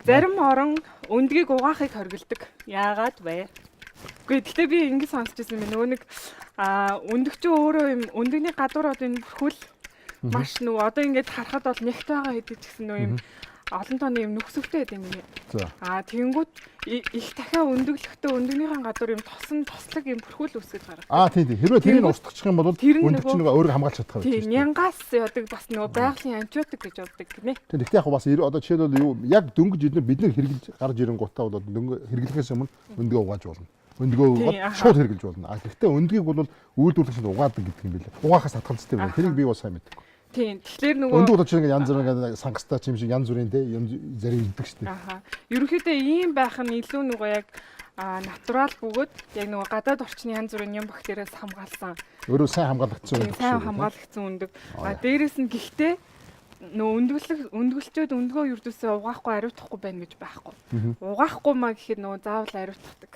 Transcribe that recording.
Зарим орон өндгийг угаахыг хориглодог. Яагаад вэ? Гэхдээ би ингэ сонсч байсан юм нөгөө нэг өндөгч өөрөө юм өндөгний гадуур одоо энэ бүрхүүл маш нөгөө одоо ингэж харахад бол нягт байгаа гэдэг ч гэсэн нөгөө юм олон тооны юм нөхсөвтэй байдаг юм. Тэгэнгүүт их дахиад өндөглөхдөө өндөгнийхэн гадуур юм тослог юм бүрхүүл үсгэж гаргав. Тийм. Хэрвээ тэрийг устгах юм бол өндөгч нөгөө өөрөө хамгаалж чадах байх. Тийм. Нянгаас ядаг бас нөгөө байгалийн антибиотик гэж боддог гинэ. Тэгэхдээ яг бас одоо жишээлбэл юу яг дөнгөж бид нар хэрэглэж гарч ирэнгуутаа бол дөнгө хэрэглэхээс өмнө өндгөө угааж болно. Өндгөө угаад шууд хэрэглэж болно. Гэхдээ өндгийг бол үйлдвэрлэгчид угаадаг гэдэг юм билээ. Угаахаас хатгалцтай байна. Тэрийг би бас сайн мэддэг. Тийм. Тэгэхээр нөгөө өндөг удаач ингэ янз бүрийн сангастай юм шиг янз бүрийн зарим иддэг шүү дээ. Ерөнхийдөө ийм байх нь илүү нөгөө яг натурал бөгөөд яг нөгөө гадаад орчны янз бүрийн юм бактериас хамгаалсан. Өөрөө сайн хамгаалагдсан өндөг. Сайн хамгаалагдсан өндөг. Дээрээс нь гэхдээ нөгөө өндгөлчөөд өндгөө юрдөөсөө угаахгүй ариутгахгүй байна гэж байхгүй. Угаахгүй маа гэхэд нөгөө заавал ариутгадаг.